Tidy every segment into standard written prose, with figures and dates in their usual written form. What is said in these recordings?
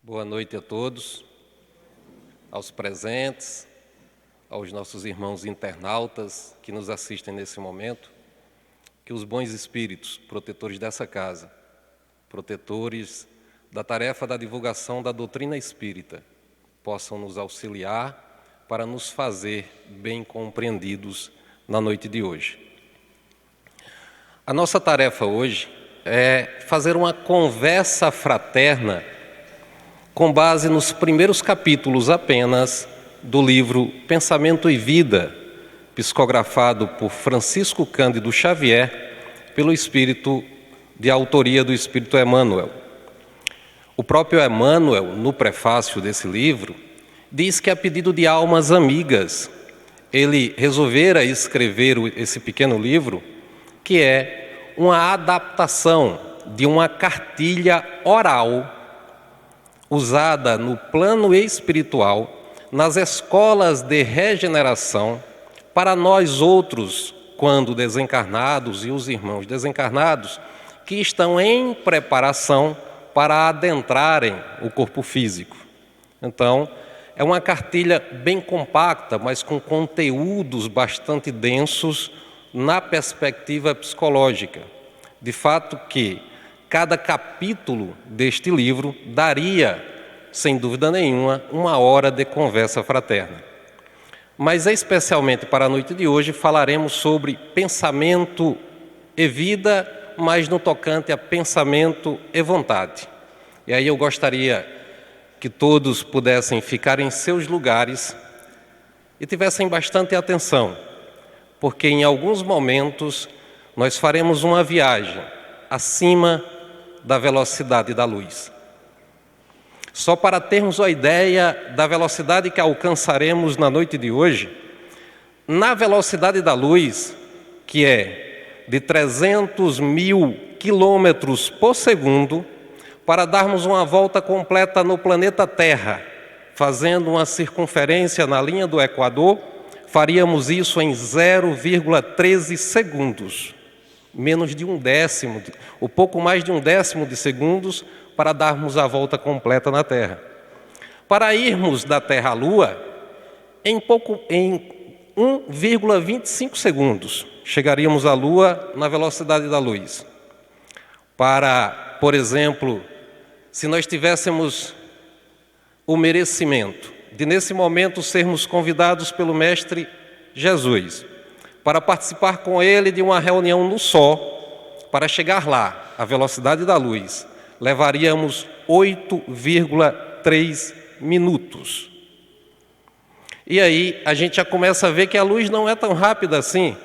Boa noite a todos, aos presentes, aos nossos irmãos internautas que nos assistem nesse momento. Que os bons espíritos, protetores dessa casa, protetores da tarefa da divulgação da doutrina espírita, possam nos auxiliar para nos fazer bem compreendidos na noite de hoje. A nossa tarefa hoje é fazer uma conversa fraterna com base nos primeiros capítulos apenas do livro Pensamento e Vida, psicografado por Francisco Cândido Xavier, pelo espírito de autoria do espírito Emmanuel. O próprio Emmanuel, no prefácio desse livro, diz que a pedido de almas amigas, ele resolvera escrever esse pequeno livro, que é uma adaptação de uma cartilha oral usada no plano espiritual, nas escolas de regeneração, para nós outros, quando desencarnados, e os irmãos desencarnados, que estão em preparação para adentrarem o corpo físico. Então, é uma cartilha bem compacta, mas com conteúdos bastante densos na perspectiva psicológica. De fato que cada capítulo deste livro daria, sem dúvida nenhuma, 1 hora de conversa fraterna. Mas, especialmente para a noite de hoje, falaremos sobre pensamento e vida, mas no tocante a pensamento e vontade. E aí eu gostaria que todos pudessem ficar em seus lugares e tivessem bastante atenção, porque em alguns momentos nós faremos uma viagem acima da velocidade da luz. Só para termos a ideia da velocidade que alcançaremos na noite de hoje, na velocidade da luz, que é de 300 mil quilômetros por segundo, para darmos uma volta completa no planeta Terra, fazendo uma circunferência na linha do Equador, faríamos isso em 0,13 segundos. Menos de 1/10, ou pouco mais de 1/10 de segundos, para darmos a volta completa na Terra. Para irmos da Terra à Lua, em 1,25 segundos, chegaríamos à Lua na velocidade da luz. Para, por exemplo, se nós tivéssemos o merecimento de, nesse momento, sermos convidados pelo Mestre Jesus para participar com ele de uma reunião no Sol, para chegar lá, à velocidade da luz, levaríamos 8,3 minutos. E aí a gente já começa a ver que a luz não é tão rápida assim,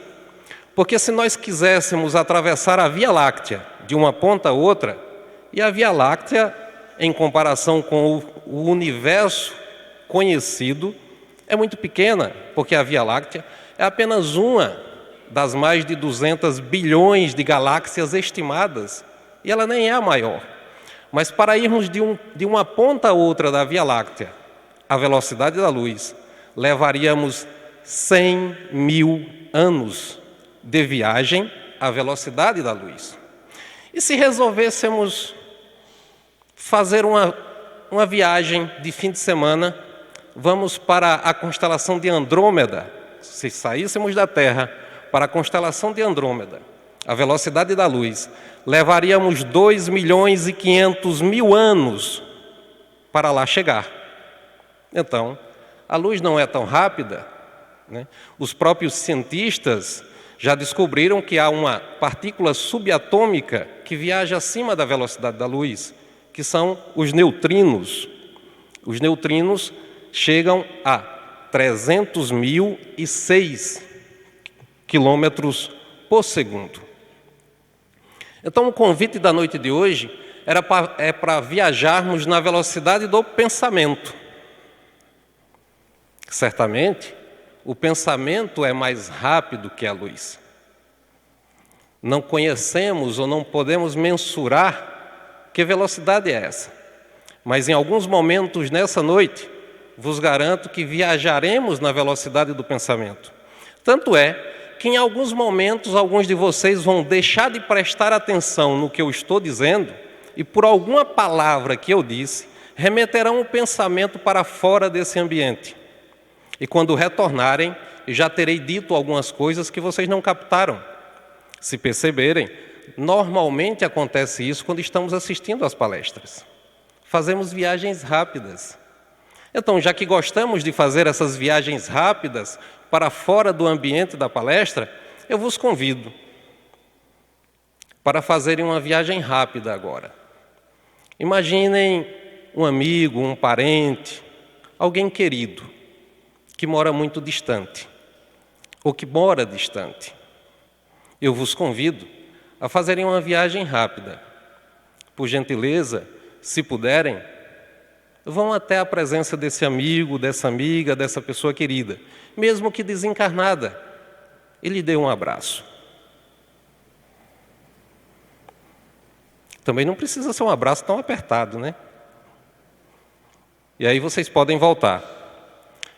porque se nós quiséssemos atravessar a Via Láctea de uma ponta a outra, e a Via Láctea, em comparação com o universo conhecido, é muito pequena, porque a Via Láctea é apenas uma das mais de 200 bilhões de galáxias estimadas, e ela nem é a maior. Mas para irmos de uma ponta a outra da Via Láctea, a velocidade da luz, levaríamos 100 mil anos de viagem à velocidade da luz. E se resolvêssemos fazer uma viagem de fim de semana, vamos para a constelação de Andrômeda. Se saíssemos da Terra para a constelação de Andrômeda, a velocidade da luz, levaríamos 2.500.000 anos para lá chegar. Então, a luz não é tão rápida, né? Os próprios cientistas já descobriram que há uma partícula subatômica que viaja acima da velocidade da luz, que são os neutrinos. Os neutrinos chegam a 300.006 quilômetros por segundo. Então, o convite da noite de hoje é para viajarmos na velocidade do pensamento. Certamente, o pensamento é mais rápido que a luz. Não conhecemos ou não podemos mensurar que velocidade é essa. Mas em alguns momentos nessa noite, vos garanto que viajaremos na velocidade do pensamento. Tanto é que em alguns momentos, alguns de vocês vão deixar de prestar atenção no que eu estou dizendo e por alguma palavra que eu disse, remeterão o pensamento para fora desse ambiente. E quando retornarem, já terei dito algumas coisas que vocês não captaram. Se perceberem, normalmente acontece isso quando estamos assistindo às palestras. Fazemos viagens rápidas. Então, já que gostamos de fazer essas viagens rápidas para fora do ambiente da palestra, eu vos convido para fazerem uma viagem rápida agora. Imaginem um amigo, um parente, alguém querido, que mora muito distante, ou que mora distante. Eu vos convido a fazerem uma viagem rápida. Por gentileza, se puderem, vão até a presença desse amigo, dessa amiga, dessa pessoa querida, mesmo que desencarnada, e lhe dê um abraço. Também não precisa ser um abraço tão apertado, né? E aí vocês podem voltar.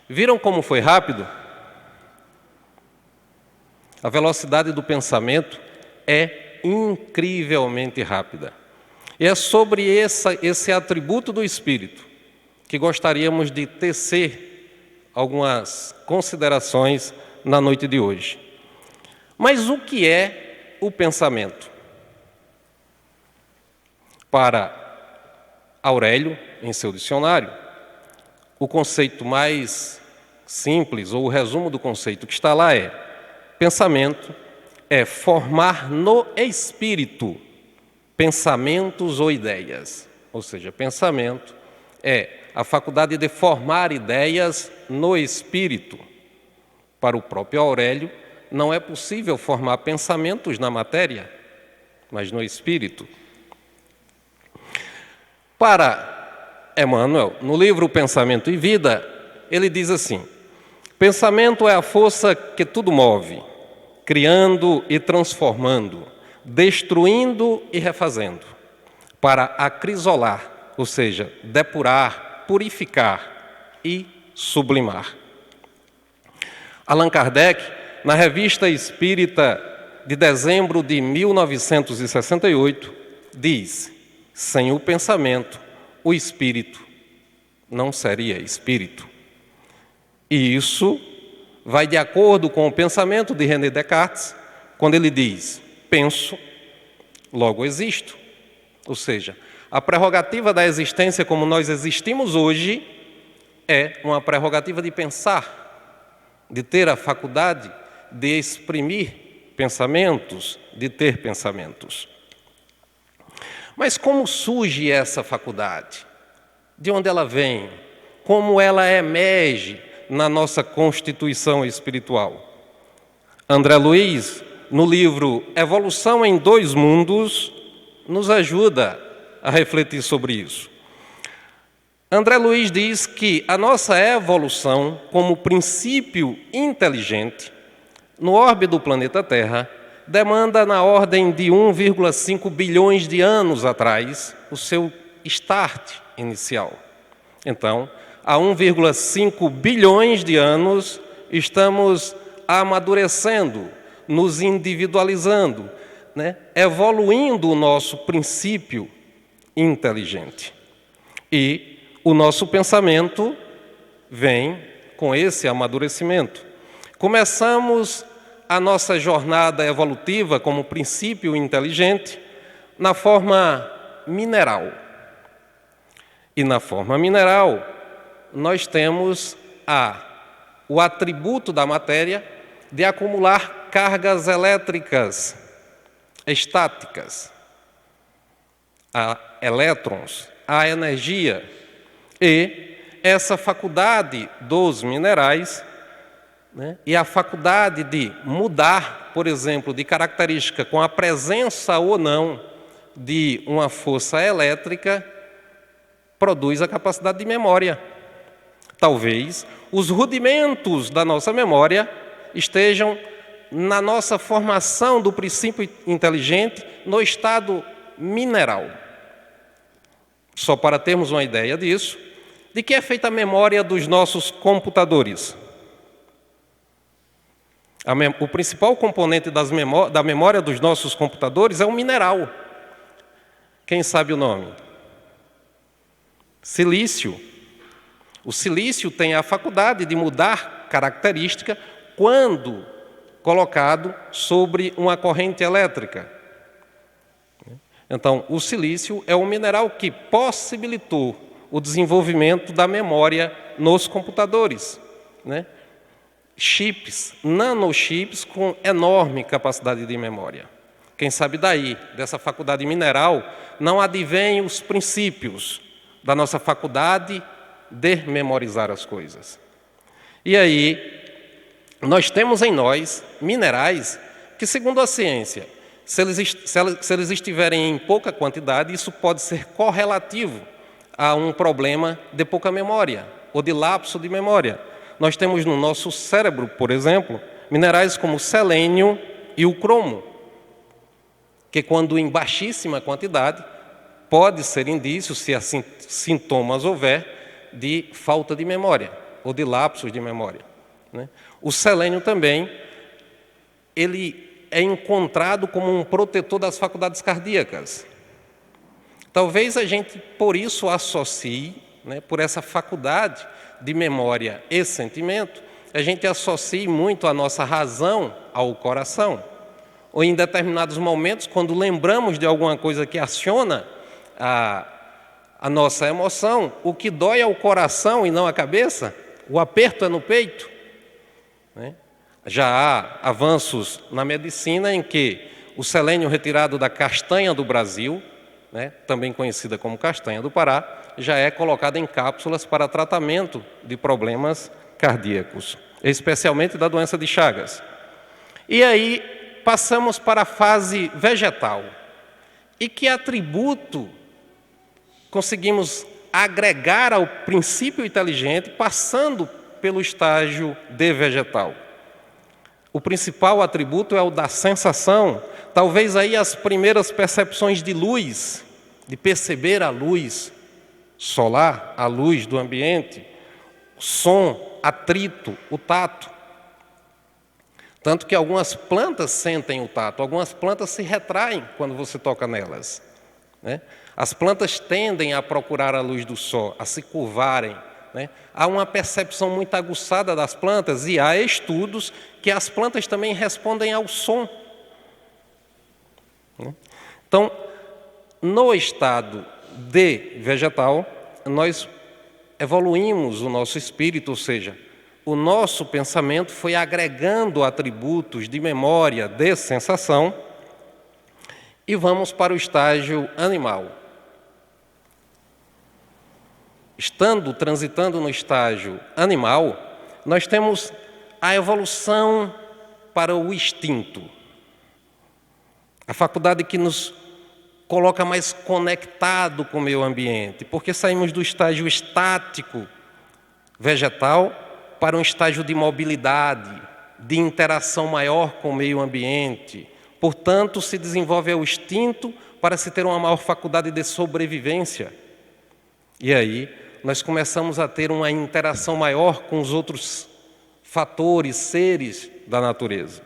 Viram como foi rápido? A velocidade do pensamento é incrivelmente rápida. E é sobre esse atributo do Espírito que gostaríamos de tecer algumas considerações na noite de hoje. Mas o que é o pensamento? Para Aurélio, em seu dicionário, o conceito mais simples, ou o resumo do conceito que está lá é: pensamento é formar no espírito pensamentos ou ideias. Ou seja, pensamento é a faculdade de formar ideias no espírito. Para o próprio Aurélio, não é possível formar pensamentos na matéria, mas no espírito. Para Emmanuel, no livro Pensamento e Vida, ele diz assim: pensamento é a força que tudo move, criando e transformando, destruindo e refazendo, para acrisolar, ou seja, depurar, purificar e sublimar. Allan Kardec, na Revista Espírita de dezembro de 1968, diz: sem o pensamento, o espírito não seria espírito. E isso vai de acordo com o pensamento de René Descartes, quando ele diz: penso, logo existo. Ou seja, a prerrogativa da existência como nós existimos hoje é uma prerrogativa de pensar, de ter a faculdade de exprimir pensamentos, de ter pensamentos. Mas como surge essa faculdade? De onde ela vem? Como ela emerge na nossa constituição espiritual? André Luiz, no livro Evolução em Dois Mundos, nos ajuda a refletir sobre isso. André Luiz diz que a nossa evolução, como princípio inteligente, no orbe do planeta Terra, demanda na ordem de 1,5 bilhões de anos atrás o seu start inicial. Então, há 1,5 bilhões de anos estamos amadurecendo, nos individualizando, evoluindo o nosso princípio inteligente. E o nosso pensamento vem com esse amadurecimento. Começamos a nossa jornada evolutiva como princípio inteligente na forma mineral. E na forma mineral, nós temos o atributo da matéria de acumular cargas elétricas estáticas, a elétrons, a energia. E essa faculdade dos minerais, e a faculdade de mudar, por exemplo, de característica com a presença ou não de uma força elétrica, produz a capacidade de memória. Talvez os rudimentos da nossa memória estejam na nossa formação do princípio inteligente no estado mineral. Só para termos uma ideia disso, de que é feita a memória dos nossos computadores? O principal componente da memória dos nossos computadores é o mineral. Quem sabe o nome? Silício. O silício tem a faculdade de mudar característica quando colocado sobre uma corrente elétrica. Então, o silício é um mineral que possibilitou o desenvolvimento da memória nos computadores, né? Chips, nanochips com enorme capacidade de memória. Quem sabe daí, dessa faculdade mineral, não advém os princípios da nossa faculdade de memorizar as coisas. E aí, nós temos em nós minerais que, segundo a ciência, se eles estiverem em pouca quantidade, isso pode ser correlativo a um problema de pouca memória ou de lapso de memória. Nós temos no nosso cérebro, por exemplo, minerais como o selênio e o cromo, que quando em baixíssima quantidade, pode ser indício, se assim sintomas houver, de falta de memória ou de lapsos de memória, né? O selênio também, ele é encontrado como um protetor das faculdades cardíacas. Talvez a gente, por isso, associe, né, por essa faculdade de memória e sentimento, a gente associe muito a nossa razão ao coração. Ou em determinados momentos, quando lembramos de alguma coisa que aciona a nossa emoção, o que dói é o coração e não a cabeça, o aperto é no peito, né? Já há avanços na medicina em que o selênio retirado da castanha do Brasil, né, também conhecida como castanha do Pará, já é colocado em cápsulas para tratamento de problemas cardíacos, especialmente da doença de Chagas. E aí passamos para a fase vegetal. E que atributo conseguimos agregar ao princípio inteligente passando pelo estágio de vegetal? O principal atributo é o da sensação, talvez aí as primeiras percepções de luz, de perceber a luz solar, a luz do ambiente, som, atrito, o tato. Tanto que algumas plantas sentem o tato, algumas plantas se retraem quando você toca nelas, né? As plantas tendem a procurar a luz do sol, a se curvarem, né? Há uma percepção muito aguçada das plantas e há estudos que as plantas também respondem ao som, né? Então, no estado de vegetal, nós evoluímos o nosso espírito, ou seja, o nosso pensamento foi agregando atributos de memória, de sensação, e vamos para o estágio animal. Transitando no estágio animal, nós temos a evolução para o instinto, a faculdade que nos coloca mais conectado com o meio ambiente, porque saímos do estágio estático vegetal para um estágio de mobilidade, de interação maior com o meio ambiente. Portanto, se desenvolve o instinto para se ter uma maior faculdade de sobrevivência. E aí, nós começamos a ter uma interação maior com os outros fatores, seres da natureza.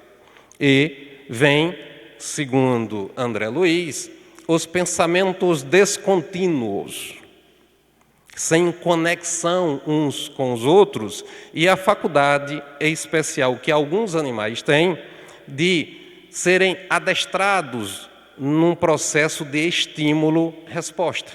E vem, segundo André Luiz, os pensamentos descontínuos, sem conexão uns com os outros, e a faculdade especial que alguns animais têm de serem adestrados num processo de estímulo-resposta.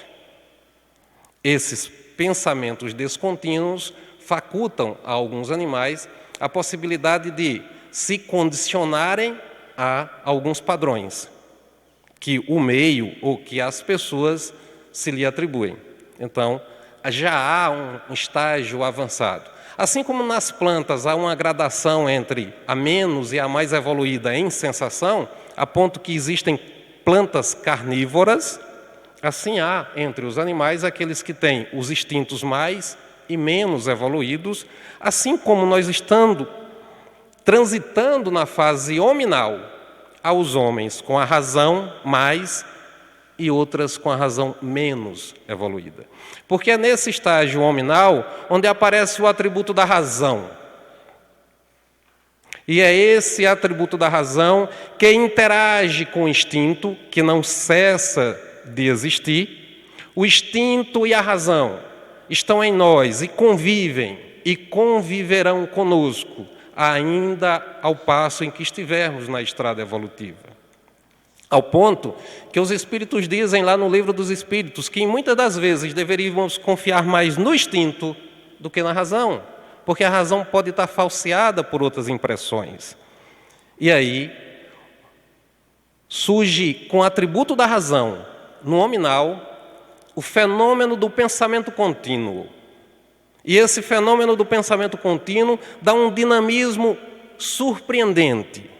Esses pensamentos descontínuos facultam a alguns animais a possibilidade de se condicionarem a alguns padrões que o meio ou que as pessoas se lhe atribuem. Então, já há um estágio avançado. Assim como nas plantas há uma gradação entre a menos e a mais evoluída em sensação, a ponto que existem plantas carnívoras, assim há entre os animais aqueles que têm os instintos mais e menos evoluídos, assim como nós estando transitando na fase hominal, há os homens com a razão mais e outras com a razão menos evoluída. Porque é nesse estágio hominal onde aparece o atributo da razão. E é esse atributo da razão que interage com o instinto, que não cessa de existir. O instinto e a razão estão em nós e convivem e conviverão conosco, ainda ao passo em que estivermos na estrada evolutiva. Ao ponto que os Espíritos dizem lá no Livro dos Espíritos que muitas das vezes deveríamos confiar mais no instinto do que na razão, porque a razão pode estar falseada por outras impressões. E aí surge com o atributo da razão, no nominal, o fenômeno do pensamento contínuo. E esse fenômeno do pensamento contínuo dá um dinamismo surpreendente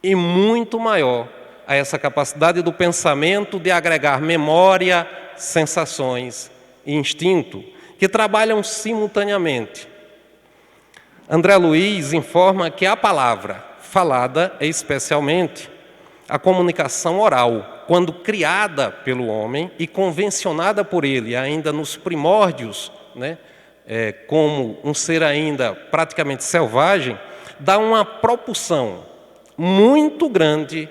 e muito maior a essa capacidade do pensamento de agregar memória, sensações e instinto, que trabalham simultaneamente. André Luiz informa que a palavra falada, especialmente a comunicação oral, quando criada pelo homem e convencionada por ele, ainda nos primórdios, como um ser ainda praticamente selvagem, dá uma propulsão muito grande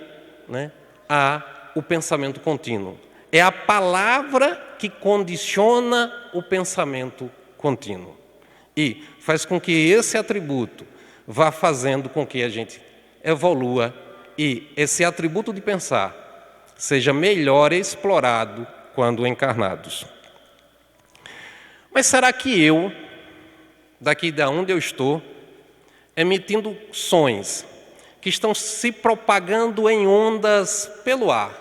ao pensamento contínuo. É a palavra que condiciona o pensamento contínuo. E faz com que esse atributo vá fazendo com que a gente evolua e esse atributo de pensar seja melhor explorado quando encarnados. Mas será que eu, daqui de onde eu estou, emitindo sons que estão se propagando em ondas pelo ar,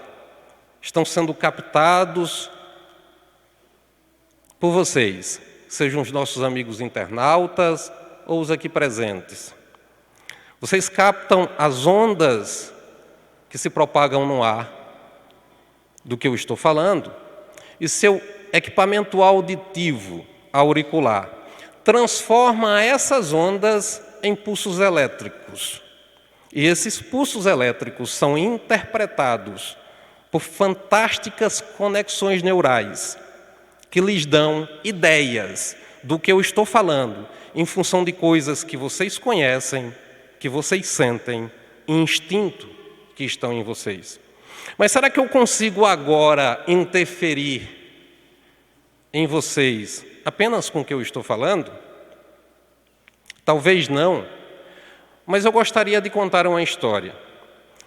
estão sendo captados por vocês, sejam os nossos amigos internautas ou os aqui presentes. Vocês captam as ondas que se propagam no ar do que eu estou falando, e seu equipamento auditivo auricular transforma essas ondas em pulsos elétricos. E esses pulsos elétricos são interpretados por fantásticas conexões neurais que lhes dão ideias do que eu estou falando em função de coisas que vocês conhecem, que vocês sentem, instinto que estão em vocês. Mas será que eu consigo agora interferir em vocês apenas com o que eu estou falando? Talvez não. Mas eu gostaria de contar uma história.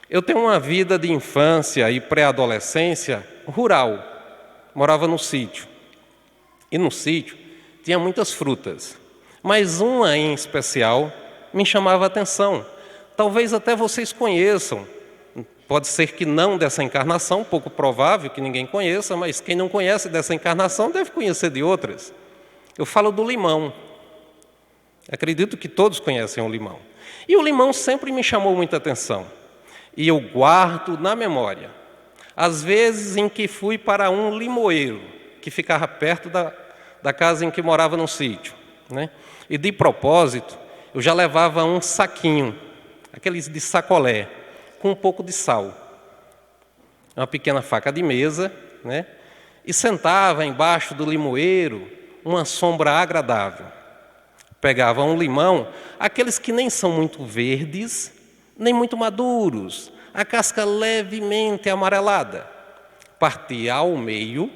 Eu tenho uma vida de infância e pré-adolescência rural. Morava no sítio. E no sítio tinha muitas frutas. Mas uma em especial me chamava a atenção. Talvez até vocês conheçam. Pode ser que não dessa encarnação, pouco provável que ninguém conheça, mas quem não conhece dessa encarnação deve conhecer de outras. Eu falo do limão. Acredito que todos conhecem o limão. E o limão sempre me chamou muita atenção. E eu guardo na memória as vezes em que fui para um limoeiro, que ficava perto da casa em que morava no sítio. E de propósito, eu já levava um saquinho, aqueles de sacolé, com um pouco de sal. Uma pequena faca de mesa, e sentava embaixo do limoeiro, uma sombra agradável. Pegava um limão, aqueles que nem são muito verdes, nem muito maduros, a casca levemente amarelada. Partia ao meio,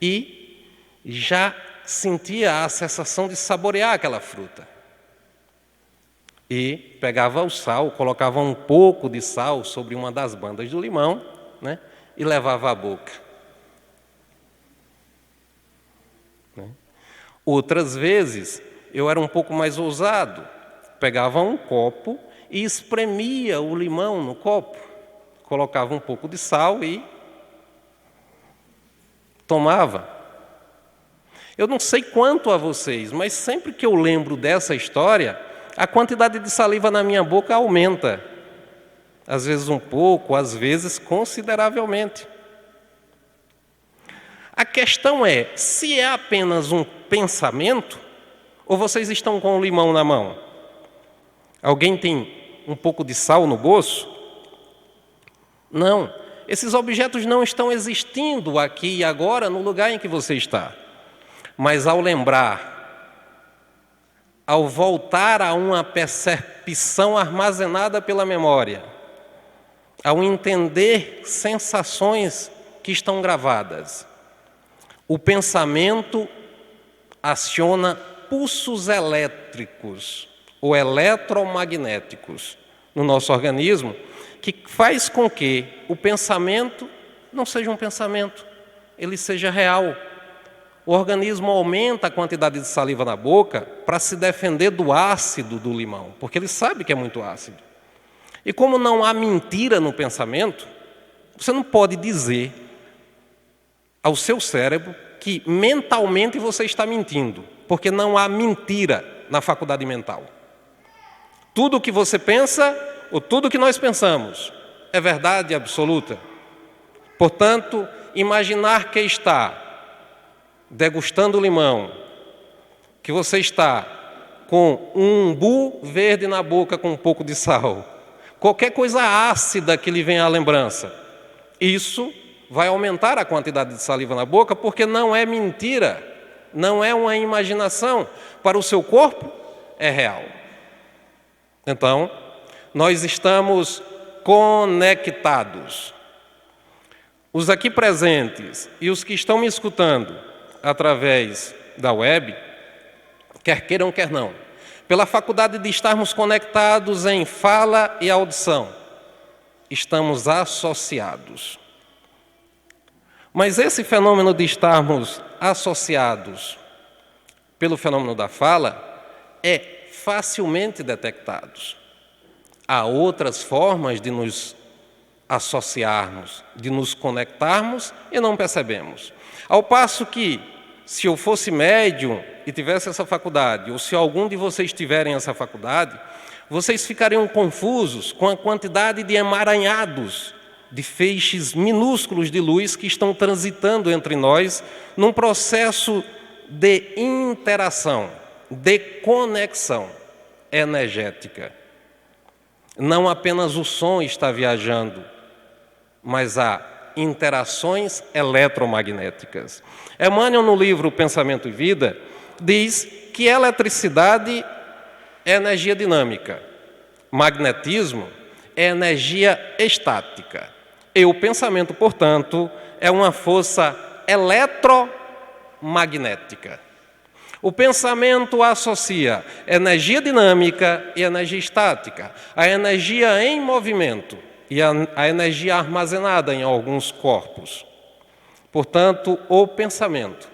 e já sentia a sensação de saborear aquela fruta. E pegava o sal, colocava um pouco de sal sobre uma das bandas do limão, e levava à boca. Outras vezes, eu era um pouco mais ousado. Pegava um copo e espremia o limão no copo. Colocava um pouco de sal e tomava. Eu não sei quanto a vocês, mas sempre que eu lembro dessa história, a quantidade de saliva na minha boca aumenta. Às vezes um pouco, às vezes consideravelmente. A questão é, se é apenas um pensamento, ou vocês estão com o limão na mão? Alguém tem um pouco de sal no bolso? Não. Esses objetos não estão existindo aqui e agora no lugar em que você está. Mas ao lembrar, ao voltar a uma percepção armazenada pela memória, ao entender sensações que estão gravadas, o pensamento aciona pulsos elétricos ou eletromagnéticos no nosso organismo, que faz com que o pensamento não seja um pensamento, ele seja real. O organismo aumenta a quantidade de saliva na boca para se defender do ácido do limão, porque ele sabe que é muito ácido. E como não há mentira no pensamento, você não pode dizer ao seu cérebro que mentalmente você está mentindo, porque não há mentira na faculdade mental. Tudo o que você pensa, ou tudo o que nós pensamos, é verdade absoluta. Portanto, imaginar que está degustando limão, que você está com um umbu verde na boca com um pouco de sal, qualquer coisa ácida que lhe venha à lembrança, isso vai aumentar a quantidade de saliva na boca, porque não é mentira, não é uma imaginação. Para o seu corpo, é real. Então, nós estamos conectados. Os aqui presentes e os que estão me escutando através da web, quer queiram, quer não, pela faculdade de estarmos conectados em fala e audição, estamos associados. Mas esse fenômeno de estarmos associados pelo fenômeno da fala é facilmente detectado. Há outras formas de nos associarmos, de nos conectarmos e não percebemos. Ao passo que, se eu fosse médium e tivesse essa faculdade, ou se algum de vocês tiverem essa faculdade, vocês ficariam confusos com a quantidade de emaranhados, de feixes minúsculos de luz que estão transitando entre nós num processo de interação, de conexão energética. Não apenas o som está viajando, mas há interações eletromagnéticas. Emmanuel, no livro Pensamento e Vida, diz que a eletricidade é energia dinâmica, magnetismo é energia estática. E o pensamento, portanto, é uma força eletromagnética. O pensamento associa energia dinâmica e energia estática, a energia em movimento e a energia armazenada em alguns corpos. Portanto, o pensamento,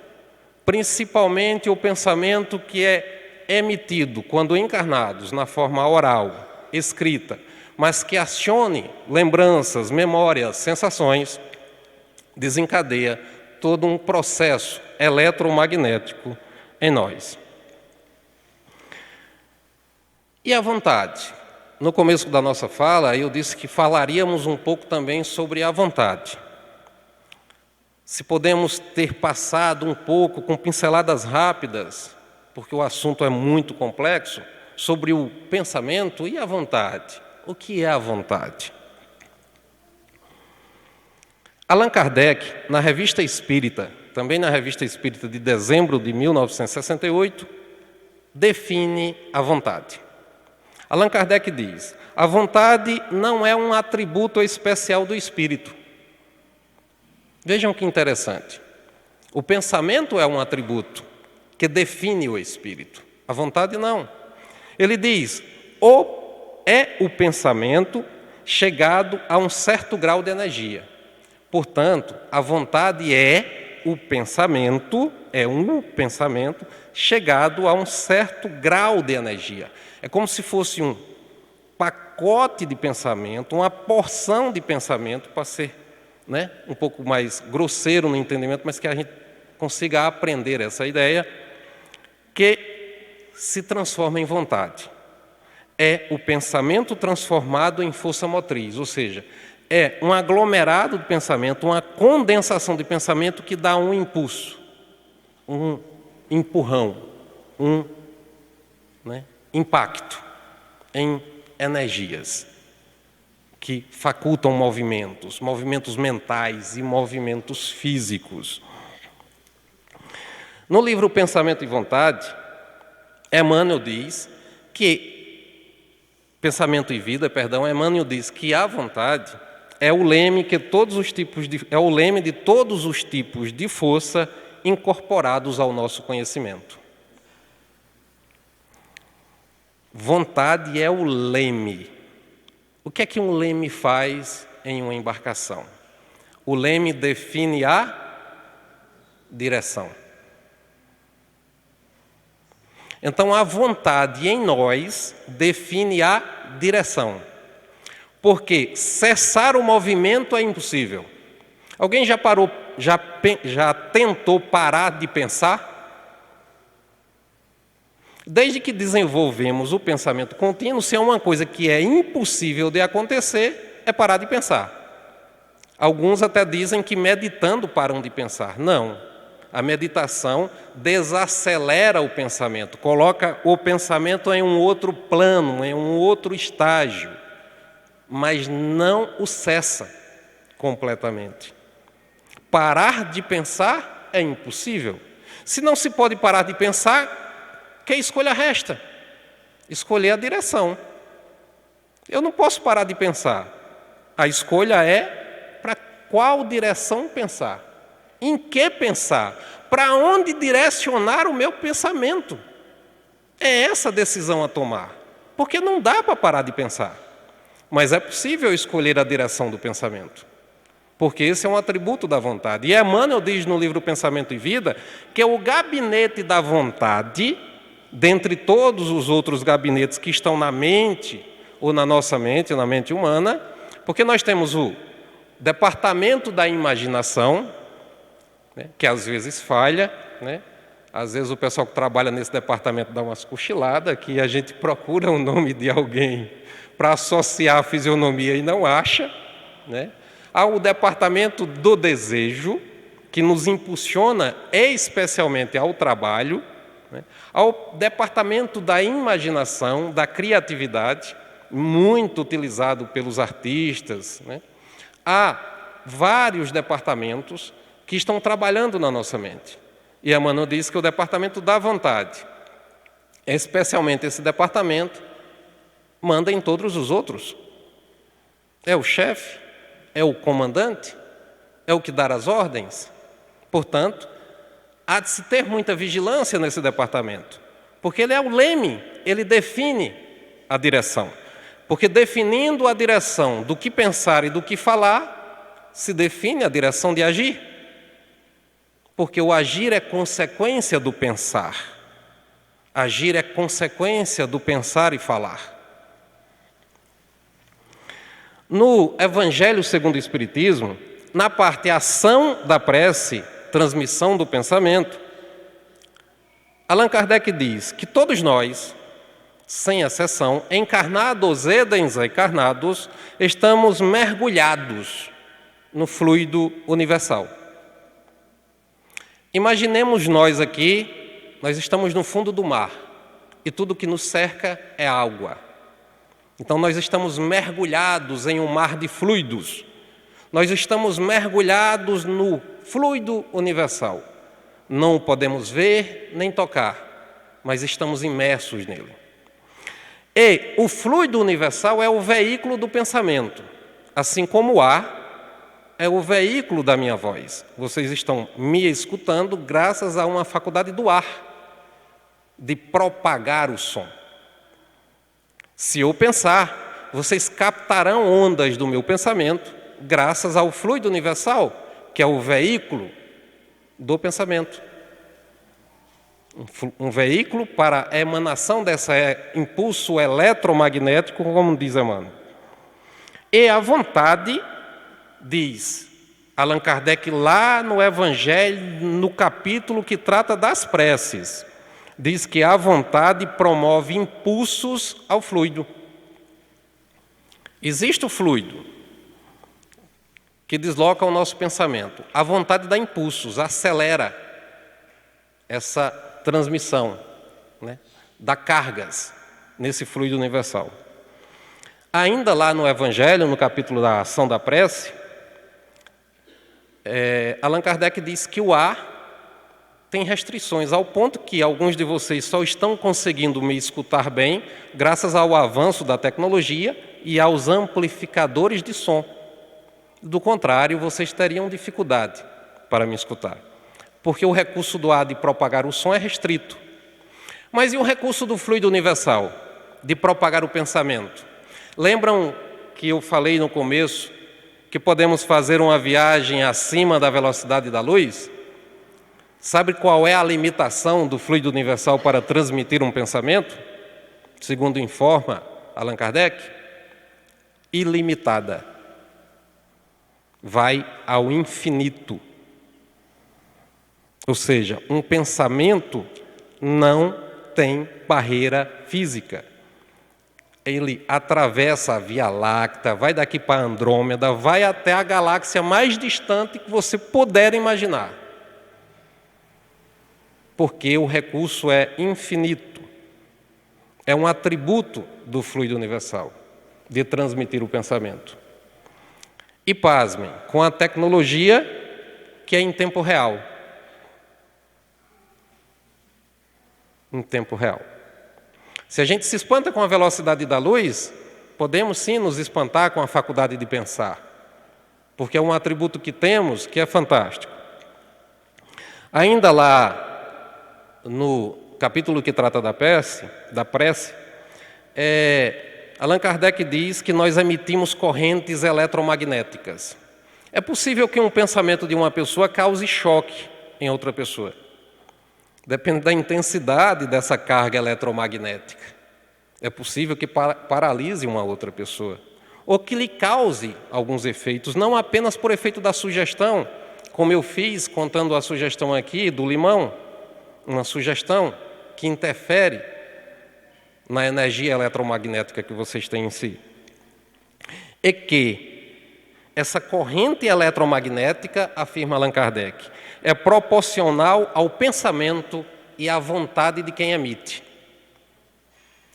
principalmente o pensamento que é emitido quando encarnados na forma oral, escrita, mas que acione lembranças, memórias, sensações, desencadeia todo um processo eletromagnético em nós. E a vontade? No começo da nossa fala, eu disse que falaríamos um pouco também sobre a vontade. Se podemos ter passado um pouco, com pinceladas rápidas, porque o assunto é muito complexo, sobre o pensamento e a vontade. O que é a vontade? Allan Kardec, na Revista Espírita, também na Revista Espírita de dezembro de 1968, define a vontade. Allan Kardec diz: a vontade não é um atributo especial do espírito. Vejam que interessante. O pensamento é um atributo que define o espírito. A vontade não. Ele diz: é o pensamento chegado a um certo grau de energia. Portanto, a vontade é um pensamento chegado a um certo grau de energia. É como se fosse um pacote de pensamento, uma porção de pensamento, para ser um pouco mais grosseiro no entendimento, mas que a gente consiga aprender essa ideia, que se transforma em vontade. É o pensamento transformado em força motriz, ou seja, é um aglomerado de pensamento, uma condensação de pensamento que dá um impulso, um empurrão, um impacto em energias que facultam movimentos mentais e movimentos físicos. No livro Pensamento e Vontade, Emmanuel diz que Emmanuel diz que a vontade é o leme de todos os tipos de força incorporados ao nosso conhecimento. Vontade é o leme. O que é que um leme faz em uma embarcação? O leme define a direção. Então, a vontade em nós define a direção. Porque cessar o movimento é impossível. Alguém já tentou parar de pensar? Desde que desenvolvemos o pensamento contínuo, se é uma coisa que é impossível de acontecer, é parar de pensar. Alguns até dizem que meditando param de pensar. Não. A meditação desacelera o pensamento, coloca o pensamento em um outro plano, em um outro estágio, mas não o cessa completamente. Parar de pensar é impossível. Se não se pode parar de pensar, que escolha resta? Escolher a direção. Eu não posso parar de pensar. A escolha é para qual direção pensar. Em que pensar? Para onde direcionar o meu pensamento? É essa a decisão a tomar. Porque não dá para parar de pensar. Mas é possível escolher a direção do pensamento. Porque esse é um atributo da vontade. E Emmanuel diz no livro Pensamento e Vida que o gabinete da vontade, dentre todos os outros gabinetes que estão na mente, ou na nossa mente, na mente humana, porque nós temos o departamento da imaginação, né, que às vezes falha, né? Às vezes o pessoal que trabalha nesse departamento dá umas cochiladas, que a gente procura o nome de alguém para associar a fisionomia e não acha, né? Há o departamento do desejo, que nos impulsiona especialmente ao trabalho, né? Ao departamento da imaginação, da criatividade, muito utilizado pelos artistas, né? Há vários departamentos que estão trabalhando na nossa mente. E Emmanuel diz que o departamento da vontade, especialmente esse departamento, manda em todos os outros. É o chefe, é o comandante, é o que dá as ordens. Portanto, há de se ter muita vigilância nesse departamento, porque ele é o leme, ele define a direção. Porque definindo a direção do que pensar e do que falar, se define a direção de agir. Porque o agir é consequência do pensar. Agir é consequência do pensar e falar. No Evangelho segundo o Espiritismo, na parte ação da prece, transmissão do pensamento, Allan Kardec diz que todos nós, sem exceção, encarnados e desencarnados, estamos mergulhados no fluido universal. Imaginemos nós aqui, nós estamos no fundo do mar e tudo que nos cerca é água. Então nós estamos mergulhados em um mar de fluidos. Nós estamos mergulhados no fluido universal. Não o podemos ver nem tocar, mas estamos imersos nele. E o fluido universal é o veículo do pensamento, assim como o ar é o veículo da minha voz. Vocês estão me escutando graças a uma faculdade do ar, de propagar o som. Se eu pensar, vocês captarão ondas do meu pensamento graças ao fluido universal, que é o veículo do pensamento. Um veículo para a emanação desse impulso eletromagnético, como diz Emmanuel. E a vontade, diz Allan Kardec lá no Evangelho, no capítulo que trata das preces, diz que a vontade promove impulsos ao fluido. Existe o fluido que desloca o nosso pensamento. A vontade dá impulsos, acelera essa transmissão, né? Dá cargas nesse fluido universal. Ainda lá no Evangelho, no capítulo da ação da prece, Allan Kardec diz que o ar tem restrições, ao ponto que alguns de vocês só estão conseguindo me escutar bem graças ao avanço da tecnologia e aos amplificadores de som. Do contrário, vocês teriam dificuldade para me escutar, porque o recurso do ar de propagar o som é restrito. Mas e o recurso do fluido universal? de propagar o pensamento. Lembram que eu falei no começo que podemos fazer uma viagem acima da velocidade da luz? Sabe qual é a limitação do fluido universal para transmitir um pensamento? Segundo informa Allan Kardec, ilimitada. Vai ao infinito. Ou seja, um pensamento não tem barreira física. Ele atravessa a Via Láctea, vai daqui para Andrômeda, vai até a galáxia mais distante que você puder imaginar. Porque o recurso é infinito. É um atributo do fluido universal, de transmitir o pensamento. E pasmem, com a tecnologia que é em tempo real. Em tempo real. Se a gente se espanta com a velocidade da luz, podemos sim nos espantar com a faculdade de pensar, porque é um atributo que temos que é fantástico. Ainda lá no capítulo que trata da prece, Allan Kardec diz que nós emitimos correntes eletromagnéticas. É possível que um pensamento de uma pessoa cause choque em outra pessoa. Depende da intensidade dessa carga eletromagnética. É possível que paralise uma outra pessoa, ou que lhe cause alguns efeitos, não apenas por efeito da sugestão, como eu fiz contando a sugestão aqui do limão, uma sugestão que interfere na energia eletromagnética que vocês têm em si. E que essa corrente eletromagnética, afirma Allan Kardec, é proporcional ao pensamento e à vontade de quem emite.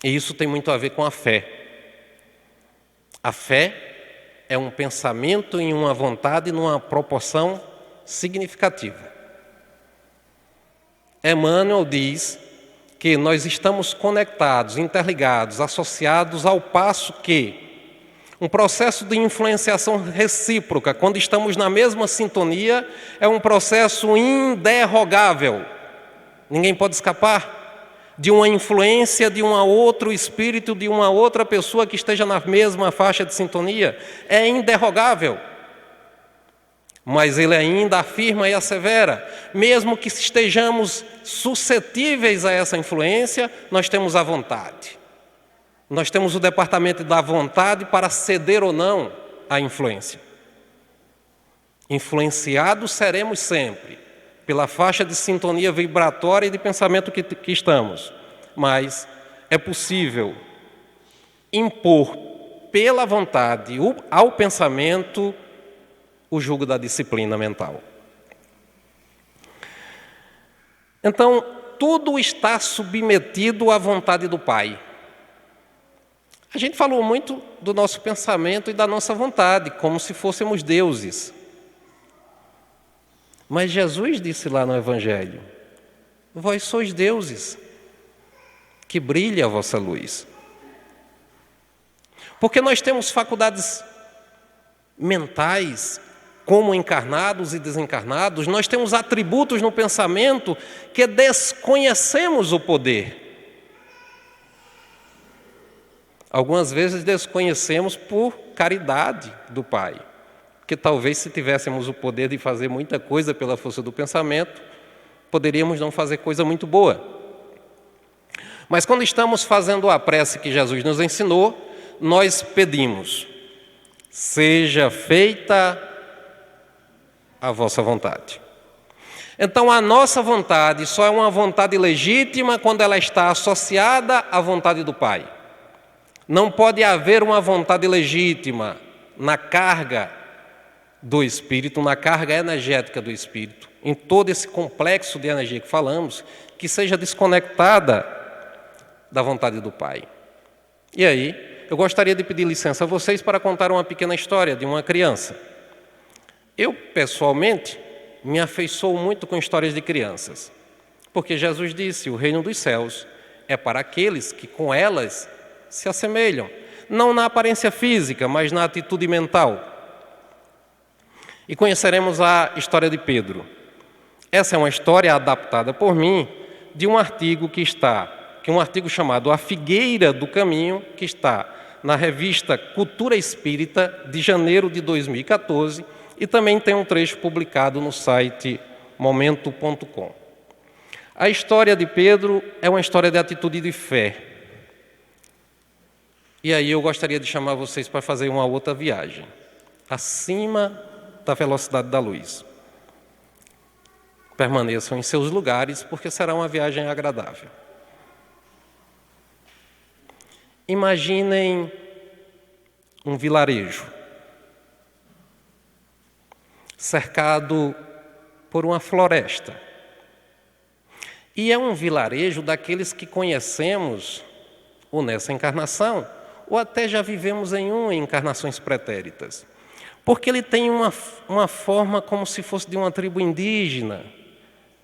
E isso tem muito a ver com a fé. A fé é um pensamento e uma vontade numa proporção significativa. Emmanuel diz que nós estamos conectados, interligados, associados ao passo que um processo de influenciação recíproca, quando estamos na mesma sintonia, é um processo inderrogável. Ninguém pode escapar de uma influência de um outro espírito, de uma outra pessoa que esteja na mesma faixa de sintonia. É inderrogável. Mas ele ainda afirma e assevera, mesmo que estejamos suscetíveis a essa influência, nós temos a vontade. Nós temos o departamento da vontade para ceder ou não à influência. Influenciados seremos sempre, pela faixa de sintonia vibratória e de pensamento que estamos. Mas é possível impor pela vontade ao pensamento o jugo da disciplina mental. Então, tudo está submetido à vontade do Pai. A gente falou muito do nosso pensamento e da nossa vontade, como se fôssemos deuses. Mas Jesus disse lá no Evangelho: vós sois deuses, que brilhe a vossa luz. Porque nós temos faculdades mentais, como encarnados e desencarnados, nós temos atributos no pensamento que desconhecemos o poder. Algumas vezes desconhecemos por caridade do Pai, que talvez se tivéssemos o poder de fazer muita coisa pela força do pensamento, poderíamos não fazer coisa muito boa. Mas quando estamos fazendo a prece que Jesus nos ensinou, nós pedimos: seja feita a vossa vontade. Então a nossa vontade só é uma vontade legítima quando ela está associada à vontade do Pai. Não pode haver uma vontade legítima na carga do Espírito, na carga energética do Espírito, em todo esse complexo de energia que falamos, que seja desconectada da vontade do Pai. E aí, eu gostaria de pedir licença a vocês para contar uma pequena história de uma criança. Eu, pessoalmente, me afeiçoo muito com histórias de crianças, porque Jesus disse: o reino dos céus é para aqueles que com elas se assemelham, não na aparência física, mas na atitude mental. E conheceremos a história de Pedro. Essa é uma história adaptada por mim de um artigo que que um artigo chamado A Figueira do Caminho, que está na revista Cultura Espírita, de janeiro de 2014, e também tem um trecho publicado no site momento.com. A história de Pedro é uma história de atitude de fé. E aí eu gostaria de chamar vocês para fazer uma outra viagem, acima da velocidade da luz. Permaneçam em seus lugares, porque será uma viagem agradável. Imaginem um vilarejo, cercado por uma floresta. E é um vilarejo daqueles que conhecemos ou nessa encarnação, ou até já vivemos em encarnações pretéritas. Porque ele tem uma forma como se fosse de uma tribo indígena,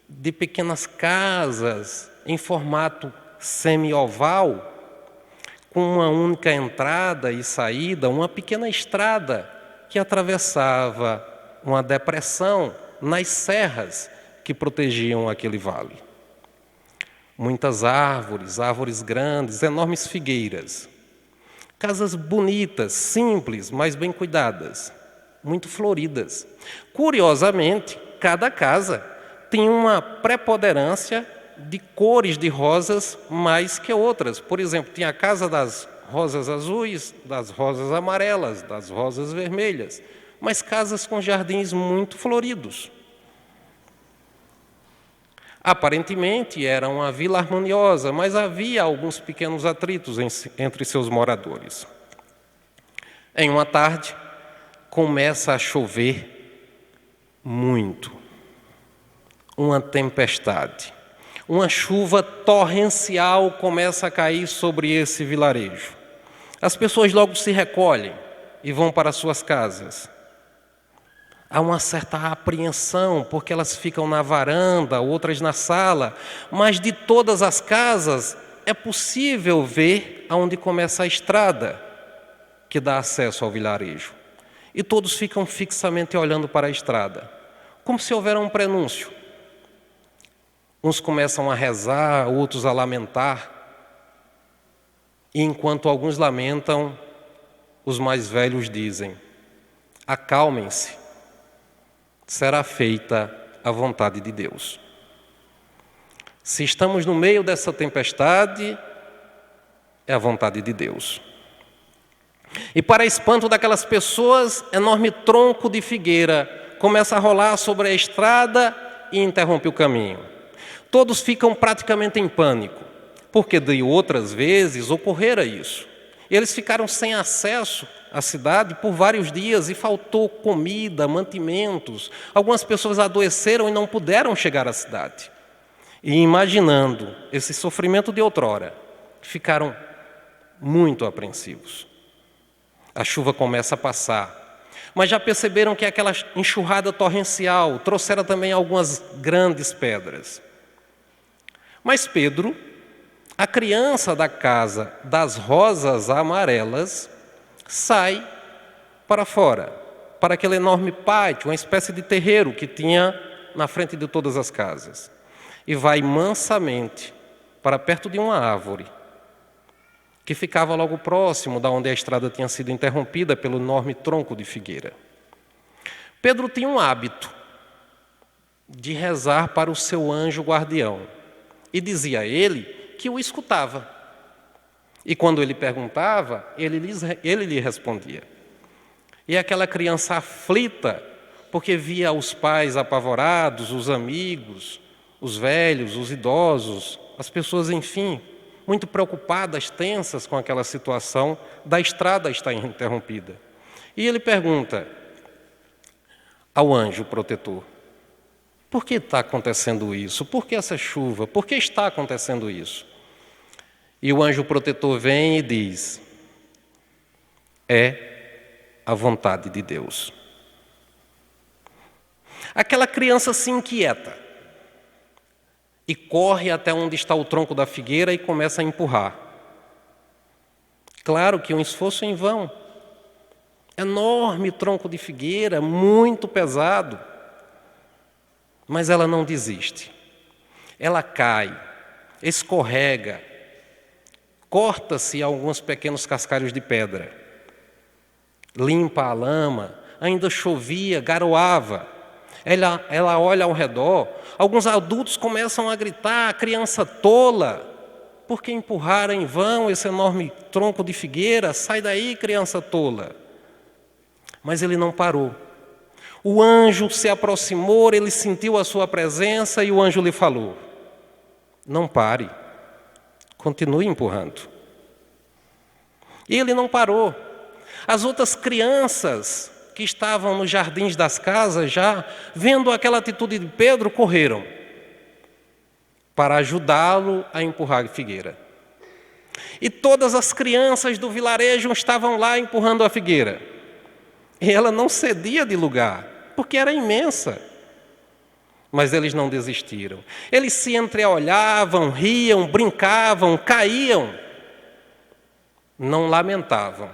de pequenas casas em formato semi-oval, com uma única entrada e saída, uma pequena estrada que atravessava uma depressão nas serras que protegiam aquele vale. Muitas árvores grandes, enormes figueiras. Casas bonitas, simples, mas bem cuidadas, muito floridas. Curiosamente, cada casa tem uma preponderância de cores de rosas mais que outras. Por exemplo, tinha a casa das rosas azuis, das rosas amarelas, das rosas vermelhas, mas casas com jardins muito floridos. Aparentemente era uma vila harmoniosa, mas havia alguns pequenos atritos entre seus moradores. Em uma tarde, começa a chover muito. Uma tempestade. Uma chuva torrencial começa a cair sobre esse vilarejo. As pessoas logo se recolhem e vão para suas casas. Há uma certa apreensão, porque elas ficam na varanda, outras na sala, mas de todas as casas é possível ver aonde começa a estrada que dá acesso ao vilarejo. E todos ficam fixamente olhando para a estrada, como se houvera um prenúncio. Uns começam a rezar, outros a lamentar. E enquanto alguns lamentam, os mais velhos dizem: acalmem-se, será feita a vontade de Deus. Se estamos no meio dessa tempestade, é a vontade de Deus. E para espanto daquelas pessoas, enorme tronco de figueira começa a rolar sobre a estrada e interrompe o caminho. Todos ficam praticamente em pânico, porque de outras vezes ocorrera isso. Eles ficaram sem acesso à cidade por vários dias e faltou comida, mantimentos. Algumas pessoas adoeceram e não puderam chegar à cidade. E imaginando esse sofrimento de outrora, ficaram muito apreensivos. A chuva começa a passar, mas já perceberam que aquela enxurrada torrencial trouxera também algumas grandes pedras. Mas Pedro, a criança da casa das rosas amarelas, sai para fora, para aquele enorme pátio, uma espécie de terreiro que tinha na frente de todas as casas, e vai mansamente para perto de uma árvore, que ficava logo próximo da onde a estrada tinha sido interrompida pelo enorme tronco de figueira. Pedro tinha um hábito de rezar para o seu anjo guardião, e dizia a ele que o escutava. E quando ele perguntava, ele lhe respondia. E aquela criança aflita, porque via os pais apavorados, os amigos, os velhos, os idosos, as pessoas, enfim, muito preocupadas, tensas com aquela situação da estrada estar interrompida. E ele pergunta ao anjo protetor: por que está acontecendo isso? Por que essa chuva? Por que está acontecendo isso? E o anjo protetor vem e diz: é a vontade de Deus. Aquela criança se inquieta e corre até onde está o tronco da figueira e começa a empurrar. Claro que um esforço em vão. Enorme tronco de figueira, muito pesado. Mas ela não desiste. Ela cai, escorrega, corta-se alguns pequenos cascalhos de pedra, limpa a lama, ainda chovia, garoava. Ela olha ao redor, alguns adultos começam a gritar: criança tola, por que empurraram em vão esse enorme tronco de figueira? Sai daí, criança tola. Mas ele não parou. O anjo se aproximou, ele sentiu a sua presença e o anjo lhe falou: não pare, continue empurrando. E ele não parou. As outras crianças que estavam nos jardins das casas já, vendo aquela atitude de Pedro, correram para ajudá-lo a empurrar a figueira. E todas as crianças do vilarejo estavam lá empurrando a figueira. E ela não cedia de lugar, porque era imensa. Mas eles não desistiram. Eles se entreolhavam, riam, brincavam, caíam. Não lamentavam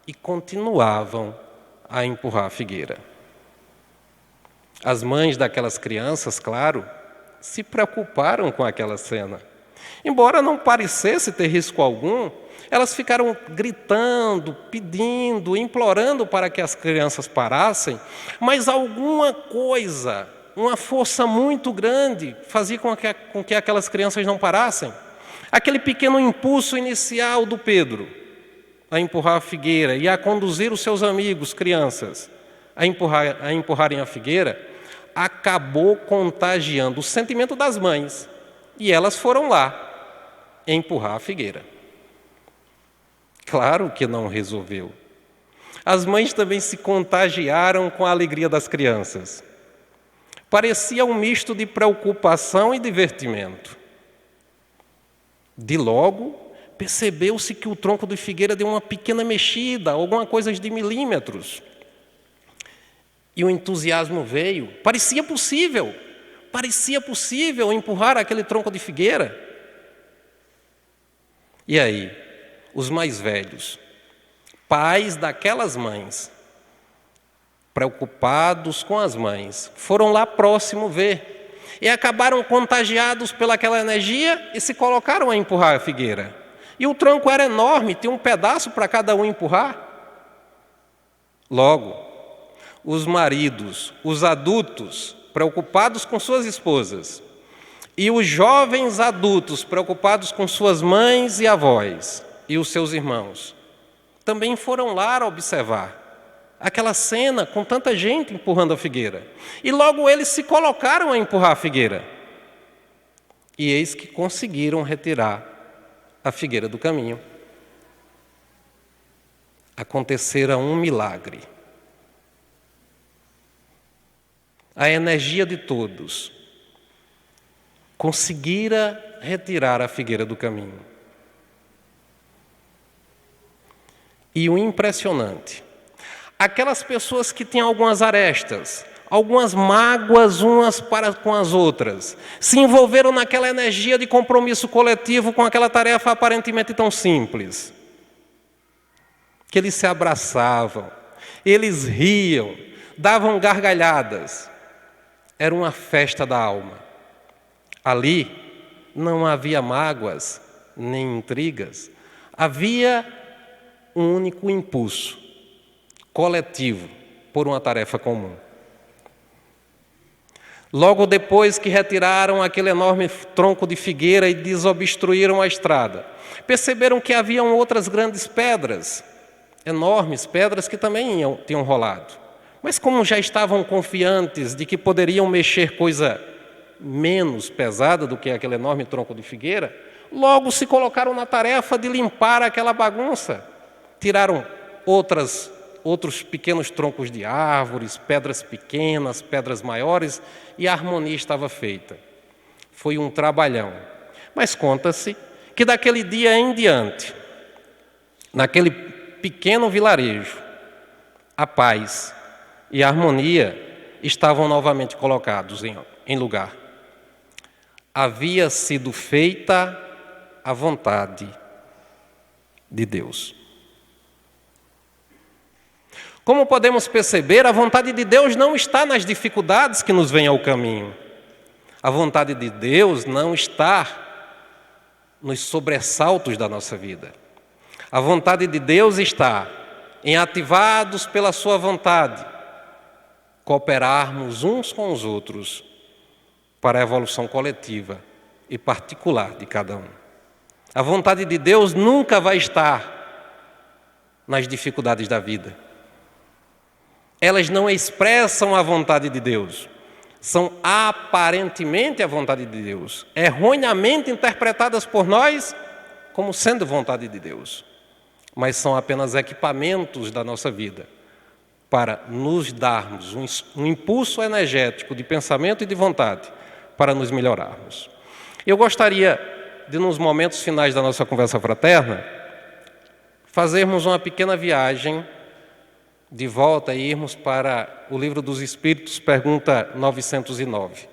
e continuavam a empurrar a figueira. As mães daquelas crianças, claro, se preocuparam com aquela cena. Embora não parecesse ter risco algum, elas ficaram gritando, pedindo, implorando para que as crianças parassem, mas alguma coisa, uma força muito grande, fazia com que aquelas crianças não parassem. Aquele pequeno impulso inicial do Pedro a empurrar a figueira e a conduzir os seus amigos, crianças, a empurrarem a figueira, acabou contagiando o sentimento das mães. E elas foram lá empurrar a figueira. Claro que não resolveu. As mães também se contagiaram com a alegria das crianças. Parecia um misto de preocupação e divertimento. De logo, percebeu-se que o tronco de figueira deu uma pequena mexida, alguma coisa de milímetros. E o entusiasmo veio. Parecia possível empurrar aquele tronco de figueira. E aí, os mais velhos, pais daquelas mães, preocupados com as mães, foram lá próximo ver. E acabaram contagiados pelaquela energia e se colocaram a empurrar a figueira. E o tronco era enorme, tinha um pedaço para cada um empurrar. Logo, os maridos, os adultos, preocupados com suas esposas, e os jovens adultos, preocupados com suas mães e avós, e os seus irmãos, também foram lá observar aquela cena com tanta gente empurrando a figueira. E logo eles se colocaram a empurrar a figueira. E eis que conseguiram retirar a figueira do caminho. Acontecera um milagre. A energia de todos conseguira retirar a figueira do caminho. E o impressionante, aquelas pessoas que tinham algumas arestas, algumas mágoas umas para com as outras, se envolveram naquela energia de compromisso coletivo com aquela tarefa aparentemente tão simples, que eles se abraçavam, eles riam, davam gargalhadas. Era uma festa da alma. Ali não havia mágoas nem intrigas, havia um único impulso coletivo por uma tarefa comum. Logo depois que retiraram aquele enorme tronco de figueira e desobstruíram a estrada, perceberam que haviam outras grandes pedras, enormes pedras que também tinham rolado. Mas como já estavam confiantes de que poderiam mexer coisa menos pesada do que aquele enorme tronco de figueira, logo se colocaram na tarefa de limpar aquela bagunça. Tiraram outros pequenos troncos de árvores, pedras pequenas, pedras maiores, e a harmonia estava feita. Foi um trabalhão. Mas conta-se que daquele dia em diante, naquele pequeno vilarejo, a paz e a harmonia estavam novamente colocados em lugar. Havia sido feita a vontade de Deus. Como podemos perceber, a vontade de Deus não está nas dificuldades que nos vêm ao caminho. A vontade de Deus não está nos sobressaltos da nossa vida. A vontade de Deus está em, ativados pela sua vontade, cooperarmos uns com os outros para a evolução coletiva e particular de cada um. A vontade de Deus nunca vai estar nas dificuldades da vida. Elas não expressam a vontade de Deus, são aparentemente a vontade de Deus, erroneamente interpretadas por nós como sendo vontade de Deus, mas são apenas equipamentos da nossa vida para nos darmos um impulso energético de pensamento e de vontade para nos melhorarmos. Eu gostaria de, nos momentos finais da nossa conversa fraterna, fazermos uma pequena viagem de volta e irmos para o Livro dos Espíritos, pergunta 909.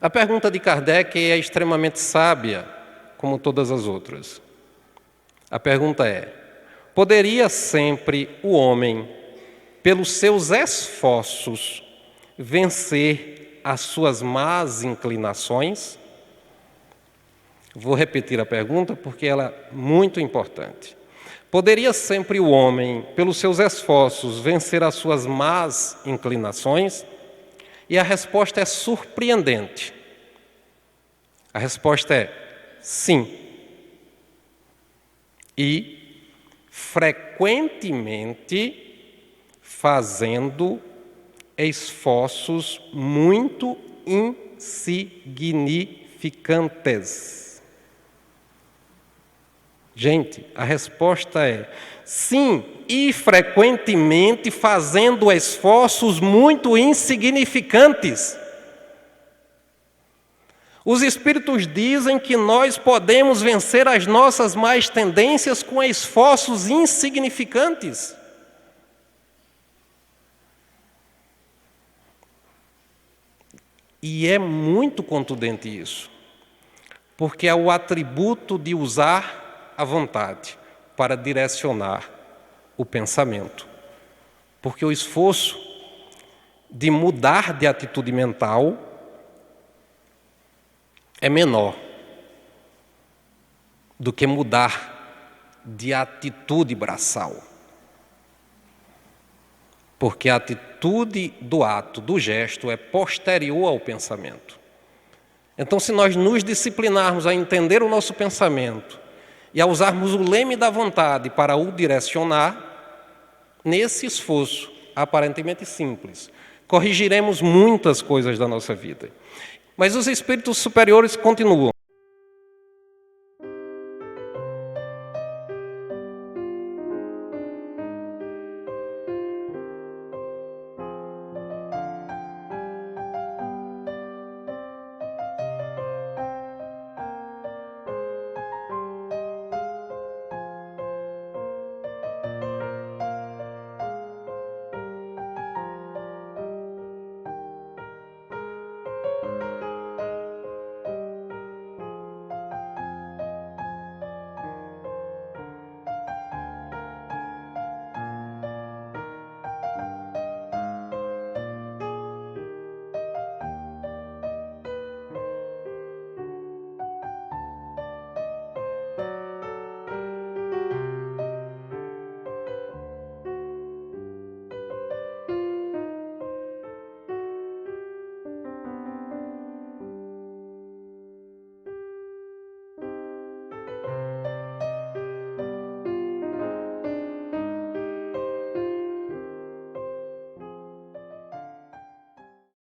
A pergunta de Kardec é extremamente sábia, como todas as outras. A pergunta é: poderia sempre o homem, pelos seus esforços, vencer as suas más inclinações? Vou repetir a pergunta porque ela é muito importante. Poderia sempre o homem, pelos seus esforços, vencer as suas más inclinações? E a resposta é surpreendente. A resposta é sim. E, frequentemente, fazendo esforços muito insignificantes. Gente, a resposta é sim, e frequentemente fazendo esforços muito insignificantes. Os Espíritos dizem que nós podemos vencer as nossas más tendências com esforços insignificantes. E é muito contundente isso, porque é o atributo de usar a vontade para direcionar o pensamento. Porque o esforço de mudar de atitude mental é menor do que mudar de atitude braçal. Porque a atitude do ato, do gesto, é posterior ao pensamento. Então, se nós nos disciplinarmos a entender o nosso pensamento e a usarmos o leme da vontade para o direcionar, nesse esforço, aparentemente simples, corrigiremos muitas coisas da nossa vida. Mas os espíritos superiores continuam.